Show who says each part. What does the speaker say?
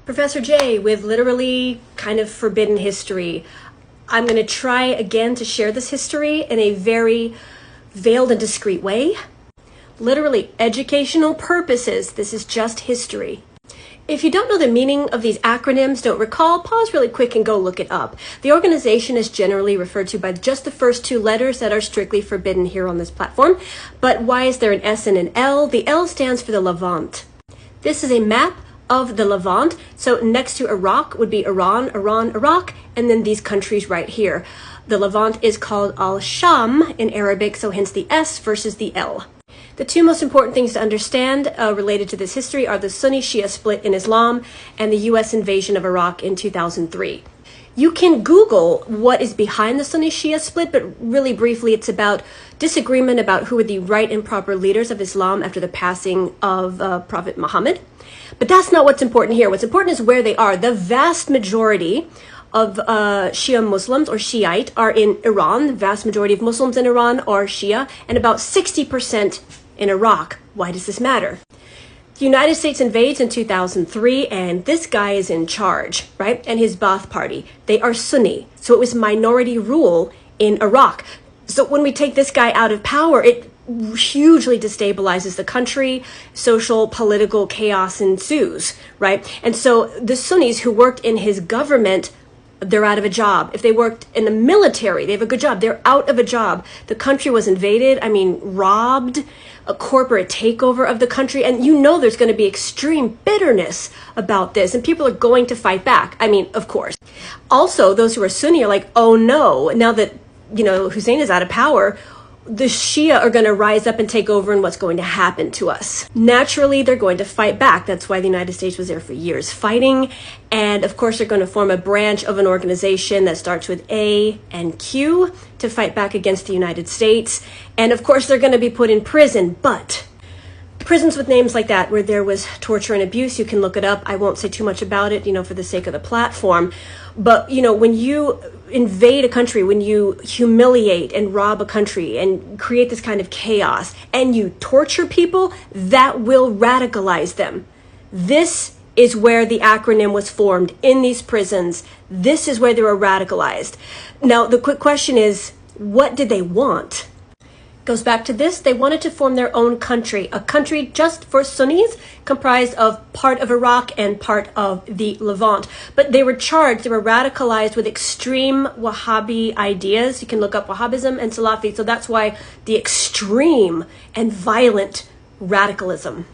Speaker 1: Professor J with literally kind of forbidden history. I'm going to try again to share this history in a very veiled and discreet way. Literally, educational purposes, this is just history. If you don't know the meaning of these acronyms, don't recall, pause really quick and go look it up. The organization is generally referred to by just the first two letters that are strictly forbidden here on this platform. But why is there an S and an L? The L stands for the Levant. This is a map of the Levant. So next to Iraq would be Iran, Iraq, and then these countries right here. The Levant is called Al-Sham in Arabic, so hence the S versus the L. The two most important things to understand related to this history are the Sunni-Shia split in Islam and the U.S. invasion of Iraq in 2003. You can Google what is behind the Sunni-Shia split, but really briefly, it's about disagreement about who were the right and proper leaders of Islam after the passing of Prophet Muhammad. But that's not what's important here. What's important is where they are. The vast majority of Shia Muslims or Shiite are in Iran. The vast majority of Muslims in Iran are Shia, and about 60% in Iraq. Why does this matter? The United States invades in 2003, and this guy is in charge, right? And his Ba'ath Party, they are Sunni. So it was minority rule in Iraq. So when we take this guy out of power, it hugely destabilizes the country. Social, political chaos ensues, right? And so the Sunnis who worked in his government, they're out of a job. If they worked in the military, they have a good job. They're out of a job. The country was invaded, robbed, a corporate takeover of the country. And you know there's going to be extreme bitterness about this. And people are going to fight back. Of course. Also, those who are Sunni are like, oh no, now that, Hussein is out of power, the Shia are going to rise up and take over, and what's going to happen to us? Naturally, they're going to fight back. That's why the United States was there for years fighting. And of course, they're going to form a branch of an organization that starts with A and Q to fight back against the United States. And of course, they're going to be put in prison. But prisons with names like that, where there was torture and abuse, you can look it up. I won't say too much about it, for the sake of the platform. But, when you invade a country, when you humiliate and rob a country and create this kind of chaos and you torture people, that will radicalize them. This is where the acronym was formed, in these prisons. This is where they were radicalized. Now, the quick question is, what did they want? Goes back to this. They wanted to form their own country, a country just for Sunnis, comprised of part of Iraq and part of the Levant. But they were radicalized with extreme Wahhabi ideas. You can look up Wahhabism and Salafi. So that's why the extreme and violent radicalism.